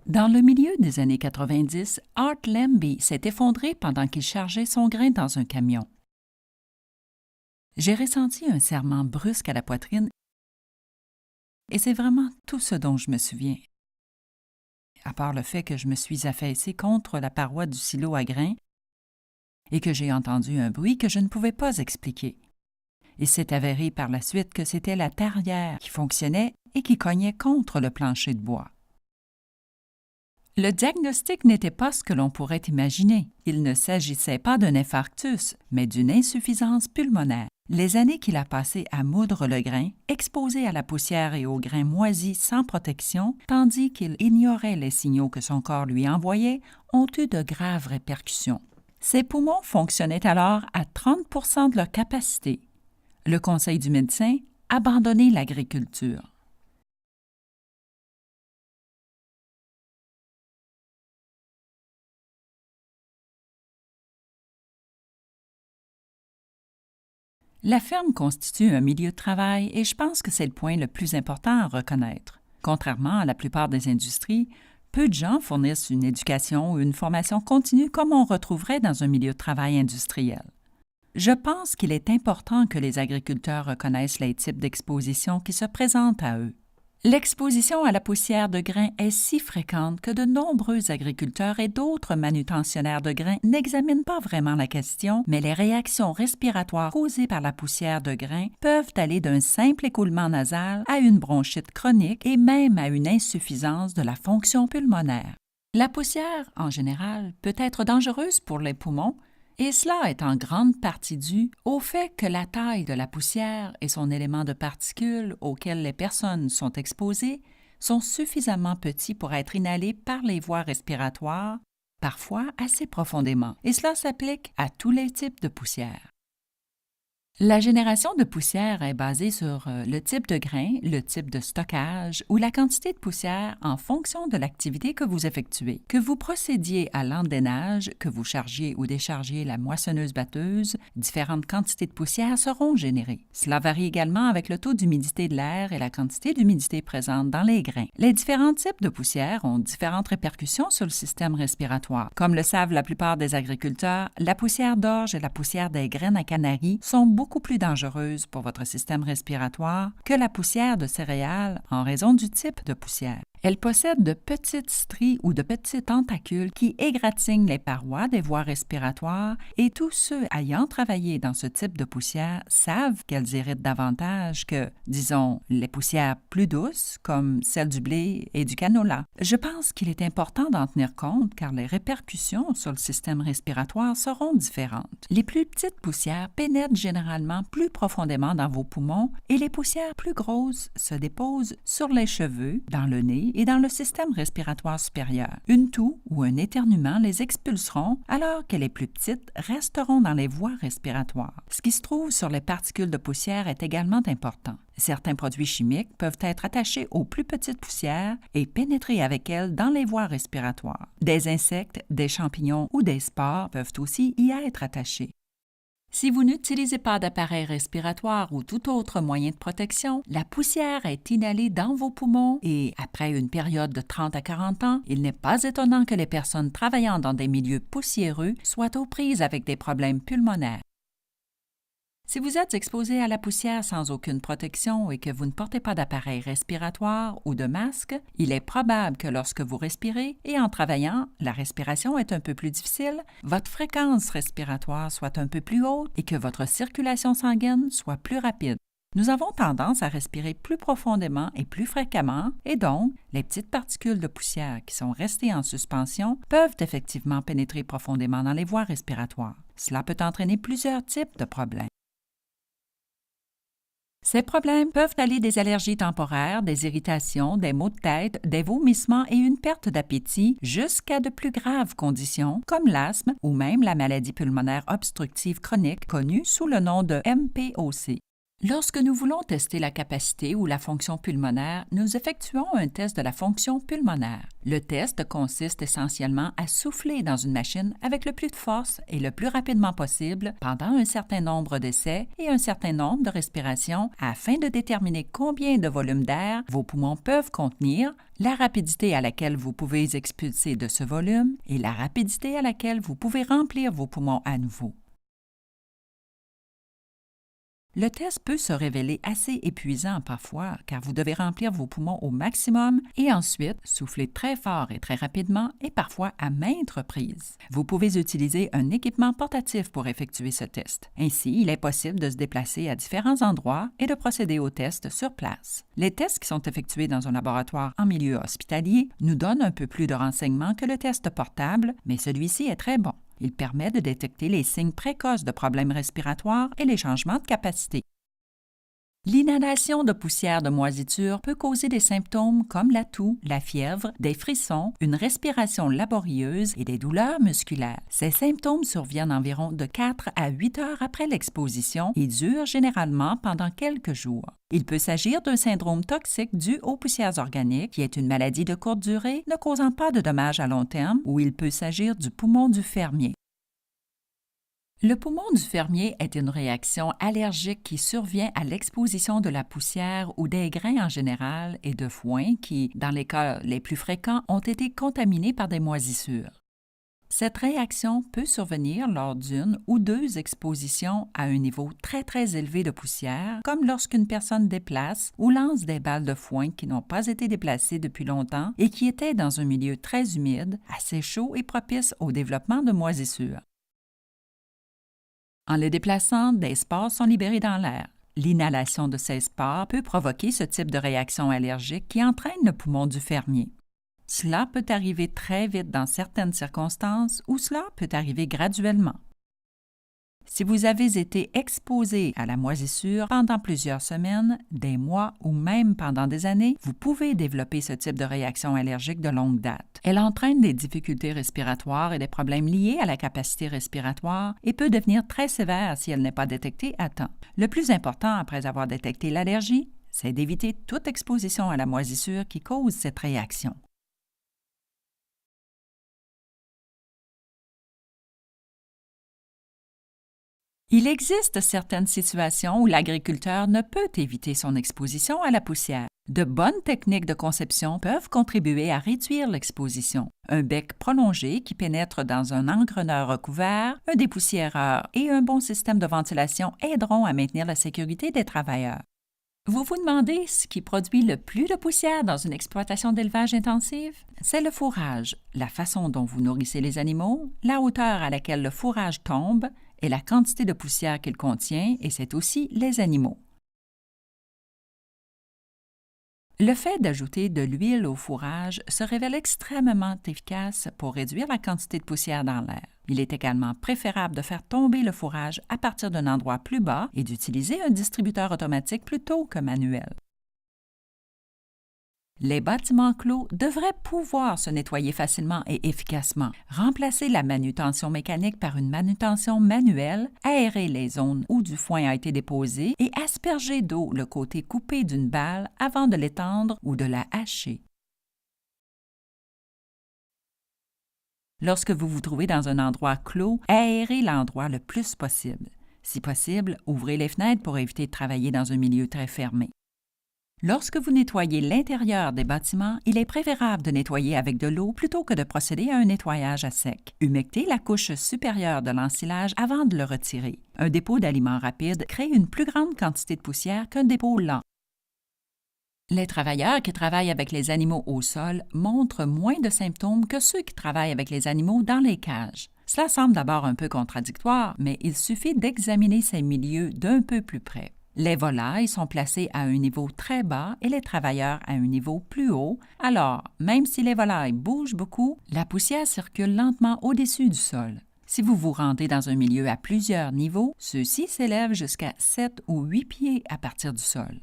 Dans le milieu des années 90, Art Lemby s'est effondré pendant qu'il chargeait son grain dans un camion. J'ai ressenti un serrement brusque à la poitrine et c'est vraiment tout ce dont je me souviens. À part le fait que je me suis affaissée contre la paroi du silo à grains et que j'ai entendu un bruit que je ne pouvais pas expliquer. Il s'est avéré par la suite que c'était la tarière qui fonctionnait et qui cognait contre le plancher de bois. Le diagnostic n'était pas ce que l'on pourrait imaginer. Il ne s'agissait pas d'un infarctus, mais d'une insuffisance pulmonaire. Les années qu'il a passées à moudre le grain, exposé à la poussière et aux grains moisis sans protection, tandis qu'il ignorait les signaux que son corps lui envoyait, ont eu de graves répercussions. Ses poumons fonctionnaient alors à 30 de leur capacité. Le conseil du médecin, abandonner l'agriculture. La ferme constitue un milieu de travail et je pense que c'est le point le plus important à reconnaître. Contrairement à la plupart des industries, peu de gens fournissent une éducation ou une formation continue comme on retrouverait dans un milieu de travail industriel. Je pense qu'il est important que les agriculteurs reconnaissent les types d'exposition qui se présentent à eux. L'exposition à la poussière de grains est si fréquente que de nombreux agriculteurs et d'autres manutentionnaires de grains n'examinent pas vraiment la question, mais les réactions respiratoires causées par la poussière de grains peuvent aller d'un simple écoulement nasal à une bronchite chronique et même à une insuffisance de la fonction pulmonaire. La poussière, en général, peut être dangereuse pour les poumons, et cela est en grande partie dû au fait que la taille de la poussière et son élément de particules auquel les personnes sont exposées sont suffisamment petits pour être inhalés par les voies respiratoires, parfois assez profondément, et cela s'applique à tous les types de poussière. La génération de poussière est basée sur le type de grain, le type de stockage ou la quantité de poussière en fonction de l'activité que vous effectuez. Que vous procédiez à l'endainage, que vous chargiez ou déchargiez la moissonneuse-batteuse, différentes quantités de poussière seront générées. Cela varie également avec le taux d'humidité de l'air et la quantité d'humidité présente dans les grains. Les différents types de poussière ont différentes répercussions sur le système respiratoire. Comme le savent la plupart des agriculteurs, la poussière d'orge et la poussière des graines à canaries sont beaucoup plus dangereuse pour votre système respiratoire que la poussière de céréales en raison du type de poussière. Elle possède de petites stries ou de petits tentacules qui égratignent les parois des voies respiratoires et tous ceux ayant travaillé dans ce type de poussière savent qu'elles irritent davantage que, disons, les poussières plus douces comme celles du blé et du canola. Je pense qu'il est important d'en tenir compte car les répercussions sur le système respiratoire seront différentes. Les plus petites poussières pénètrent généralement plus profondément dans vos poumons et les poussières plus grosses se déposent sur les cheveux, dans le nez et dans le système respiratoire supérieur. Une toux ou un éternuement les expulseront alors que les plus petites resteront dans les voies respiratoires. Ce qui se trouve sur les particules de poussière est également important. Certains produits chimiques peuvent être attachés aux plus petites poussières et pénétrer avec elles dans les voies respiratoires. Des insectes, des champignons ou des spores peuvent aussi y être attachés. Si vous n'utilisez pas d'appareil respiratoire ou tout autre moyen de protection, la poussière est inhalée dans vos poumons et, après une période de 30 à 40 ans, il n'est pas étonnant que les personnes travaillant dans des milieux poussiéreux soient aux prises avec des problèmes pulmonaires. Si vous êtes exposé à la poussière sans aucune protection et que vous ne portez pas d'appareil respiratoire ou de masque, il est probable que lorsque vous respirez et en travaillant, la respiration est un peu plus difficile, votre fréquence respiratoire soit un peu plus haute et que votre circulation sanguine soit plus rapide. Nous avons tendance à respirer plus profondément et plus fréquemment et donc, les petites particules de poussière qui sont restées en suspension peuvent effectivement pénétrer profondément dans les voies respiratoires. Cela peut entraîner plusieurs types de problèmes. Ces problèmes peuvent aller des allergies temporaires, des irritations, des maux de tête, des vomissements et une perte d'appétit, jusqu'à de plus graves conditions comme l'asthme ou même la maladie pulmonaire obstructive chronique connue sous le nom de MPOC. Lorsque nous voulons tester la capacité ou la fonction pulmonaire, nous effectuons un test de la fonction pulmonaire. Le test consiste essentiellement à souffler dans une machine avec le plus de force et le plus rapidement possible pendant un certain nombre d'essais et un certain nombre de respirations afin de déterminer combien de volume d'air vos poumons peuvent contenir, la rapidité à laquelle vous pouvez expulser de ce volume et la rapidité à laquelle vous pouvez remplir vos poumons à nouveau. Le test peut se révéler assez épuisant parfois car vous devez remplir vos poumons au maximum et ensuite souffler très fort et très rapidement et parfois à maintes reprises. Vous pouvez utiliser un équipement portatif pour effectuer ce test. Ainsi, il est possible de se déplacer à différents endroits et de procéder au test sur place. Les tests qui sont effectués dans un laboratoire en milieu hospitalier nous donnent un peu plus de renseignements que le test portable, mais celui-ci est très bon. Il permet de détecter les signes précoces de problèmes respiratoires et les changements de capacité. L'inhalation de poussière de moisissure peut causer des symptômes comme la toux, la fièvre, des frissons, une respiration laborieuse et des douleurs musculaires. Ces symptômes surviennent environ de 4 à 8 heures après l'exposition et durent généralement pendant quelques jours. Il peut s'agir d'un syndrome toxique dû aux poussières organiques, qui est une maladie de courte durée ne causant pas de dommages à long terme, ou il peut s'agir du poumon du fermier. Le poumon du fermier est une réaction allergique qui survient à l'exposition de la poussière ou des grains en général et de foin qui, dans les cas les plus fréquents, ont été contaminés par des moisissures. Cette réaction peut survenir lors d'une ou deux expositions à un niveau très élevé de poussière, comme lorsqu'une personne déplace ou lance des balles de foin qui n'ont pas été déplacées depuis longtemps et qui étaient dans un milieu très humide, assez chaud et propice au développement de moisissures. En les déplaçant, des spores sont libérés dans l'air. L'inhalation de ces spores peut provoquer ce type de réaction allergique qui entraîne le poumon du fermier. Cela peut arriver très vite dans certaines circonstances ou cela peut arriver graduellement. Si vous avez été exposé à la moisissure pendant plusieurs semaines, des mois ou même pendant des années, vous pouvez développer ce type de réaction allergique de longue date. Elle entraîne des difficultés respiratoires et des problèmes liés à la capacité respiratoire et peut devenir très sévère si elle n'est pas détectée à temps. Le plus important après avoir détecté l'allergie, c'est d'éviter toute exposition à la moisissure qui cause cette réaction. Il existe certaines situations où l'agriculteur ne peut éviter son exposition à la poussière. De bonnes techniques de conception peuvent contribuer à réduire l'exposition. Un bec prolongé qui pénètre dans un engreneur recouvert, un dépoussiéreur et un bon système de ventilation aideront à maintenir la sécurité des travailleurs. Vous vous demandez ce qui produit le plus de poussière dans une exploitation d'élevage intensive? C'est le fourrage, la façon dont vous nourrissez les animaux, la hauteur à laquelle le fourrage tombe et la quantité de poussière qu'il contient, et c'est aussi les animaux. Le fait d'ajouter de l'huile au fourrage se révèle extrêmement efficace pour réduire la quantité de poussière dans l'air. Il est également préférable de faire tomber le fourrage à partir d'un endroit plus bas et d'utiliser un distributeur automatique plutôt que manuel. Les bâtiments clos devraient pouvoir se nettoyer facilement et efficacement. Remplacer la manutention mécanique par une manutention manuelle, aérer les zones où du foin a été déposé et asperger d'eau le côté coupé d'une balle avant de l'étendre ou de la hacher. Lorsque vous vous trouvez dans un endroit clos, aérez l'endroit le plus possible. Si possible, ouvrez les fenêtres pour éviter de travailler dans un milieu très fermé. Lorsque vous nettoyez l'intérieur des bâtiments, il est préférable de nettoyer avec de l'eau plutôt que de procéder à un nettoyage à sec. Humectez la couche supérieure de l'ensilage avant de le retirer. Un dépôt d'aliments rapides crée une plus grande quantité de poussière qu'un dépôt lent. Les travailleurs qui travaillent avec les animaux au sol montrent moins de symptômes que ceux qui travaillent avec les animaux dans les cages. Cela semble d'abord un peu contradictoire, mais il suffit d'examiner ces milieux d'un peu plus près. Les volailles sont placées à un niveau très bas et les travailleurs à un niveau plus haut. Alors, même si les volailles bougent beaucoup, la poussière circule lentement au-dessus du sol. Si vous vous rendez dans un milieu à plusieurs niveaux, ceux-ci s'élèvent jusqu'à 7 ou 8 pieds à partir du sol.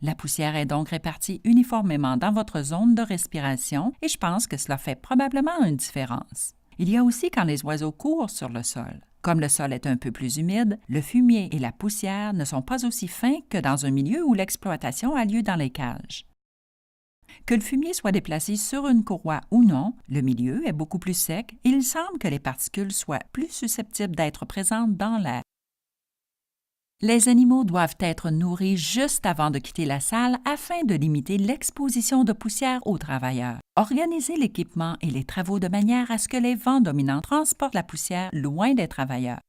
La poussière est donc répartie uniformément dans votre zone de respiration et je pense que cela fait probablement une différence. Il y a aussi quand les oiseaux courent sur le sol. Comme le sol est un peu plus humide, le fumier et la poussière ne sont pas aussi fins que dans un milieu où l'exploitation a lieu dans les cages. Que le fumier soit déplacé sur une courroie ou non, le milieu est beaucoup plus sec et il semble que les particules soient plus susceptibles d'être présentes dans l'air. Les animaux doivent être nourris juste avant de quitter la salle afin de limiter l'exposition de poussière aux travailleurs. Organisez l'équipement et les travaux de manière à ce que les vents dominants transportent la poussière loin des travailleurs.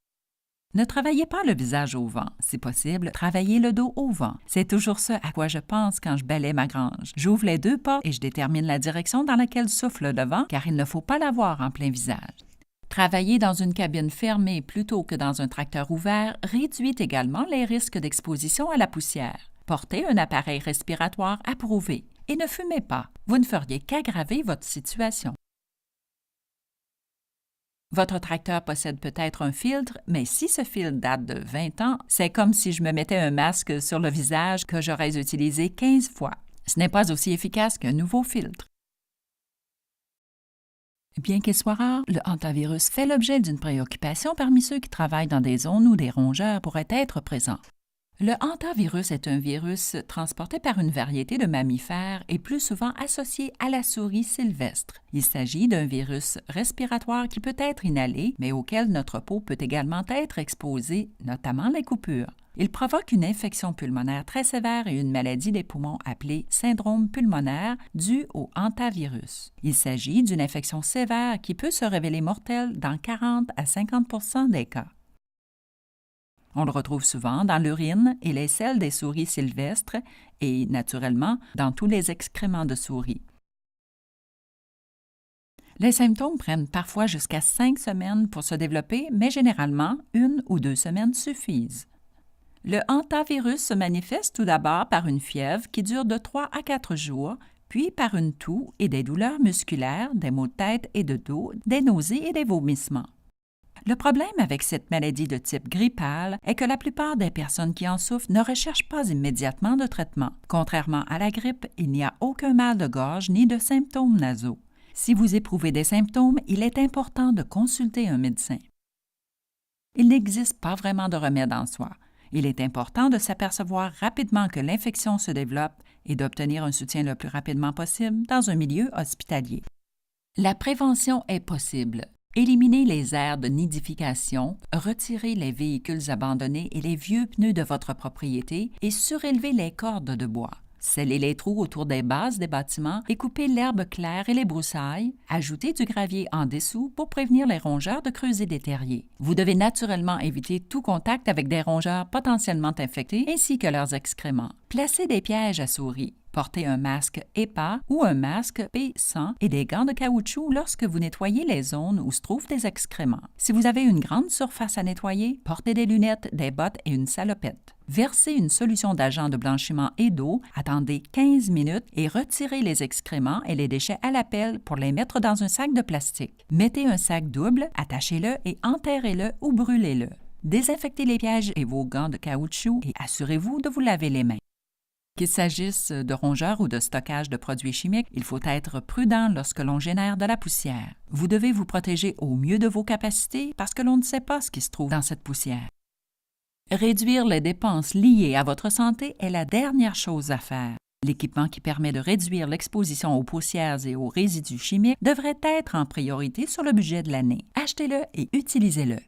Ne travaillez pas le visage au vent. Si possible, travaillez le dos au vent. C'est toujours ce à quoi je pense quand je balaie ma grange. J'ouvre les 2 portes et je détermine la direction dans laquelle souffle le vent, car il ne faut pas l'avoir en plein visage. Travailler dans une cabine fermée plutôt que dans un tracteur ouvert réduit également les risques d'exposition à la poussière. Portez un appareil respiratoire approuvé et ne fumez pas. Vous ne feriez qu'aggraver votre situation. Votre tracteur possède peut-être un filtre, mais si ce filtre date de 20 ans, c'est comme si je me mettais un masque sur le visage que j'aurais utilisé 15 fois. Ce n'est pas aussi efficace qu'un nouveau filtre. Bien qu'il soit rare, le hantavirus fait l'objet d'une préoccupation parmi ceux qui travaillent dans des zones où des rongeurs pourraient être présents. Le hantavirus est un virus transporté par une variété de mammifères et plus souvent associé à la souris sylvestre. Il s'agit d'un virus respiratoire qui peut être inhalé, mais auquel notre peau peut également être exposée, notamment les coupures. Il provoque une infection pulmonaire très sévère et une maladie des poumons appelée syndrome pulmonaire due au hantavirus. Il s'agit d'une infection sévère qui peut se révéler mortelle dans 40 à 50 % des cas. On le retrouve souvent dans l'urine et les selles des souris sylvestres et, naturellement, dans tous les excréments de souris. Les symptômes prennent parfois jusqu'à 5 semaines pour se développer, mais généralement, 1 ou 2 semaines suffisent. Le hantavirus se manifeste tout d'abord par une fièvre qui dure de 3 à 4 jours, puis par une toux et des douleurs musculaires, des maux de tête et de dos, des nausées et des vomissements. Le problème avec cette maladie de type grippal est que la plupart des personnes qui en souffrent ne recherchent pas immédiatement de traitement. Contrairement à la grippe, il n'y a aucun mal de gorge ni de symptômes nasaux. Si vous éprouvez des symptômes, il est important de consulter un médecin. Il n'existe pas vraiment de remède en soi. Il est important de s'apercevoir rapidement que l'infection se développe et d'obtenir un soutien le plus rapidement possible dans un milieu hospitalier. La prévention est possible. Éliminez les aires de nidification, retirez les véhicules abandonnés et les vieux pneus de votre propriété et surélevez les cordes de bois. Scellez les trous autour des bases des bâtiments et coupez l'herbe claire et les broussailles. Ajoutez du gravier en dessous pour prévenir les rongeurs de creuser des terriers. Vous devez naturellement éviter tout contact avec des rongeurs potentiellement infectés ainsi que leurs excréments. Placez des pièges à souris. Portez un masque EPA ou un masque P100 et des gants de caoutchouc lorsque vous nettoyez les zones où se trouvent des excréments. Si vous avez une grande surface à nettoyer, portez des lunettes, des bottes et une salopette. Versez une solution d'agent de blanchiment et d'eau, attendez 15 minutes et retirez les excréments et les déchets à la pelle pour les mettre dans un sac de plastique. Mettez un sac double, attachez-le et enterrez-le ou brûlez-le. Désinfectez les pièges et vos gants de caoutchouc et assurez-vous de vous laver les mains. Qu'il s'agisse de rongeurs ou de stockage de produits chimiques, il faut être prudent lorsque l'on génère de la poussière. Vous devez vous protéger au mieux de vos capacités parce que l'on ne sait pas ce qui se trouve dans cette poussière. Réduire les dépenses liées à votre santé est la dernière chose à faire. L'équipement qui permet de réduire l'exposition aux poussières et aux résidus chimiques devrait être en priorité sur le budget de l'année. Achetez-le et utilisez-le.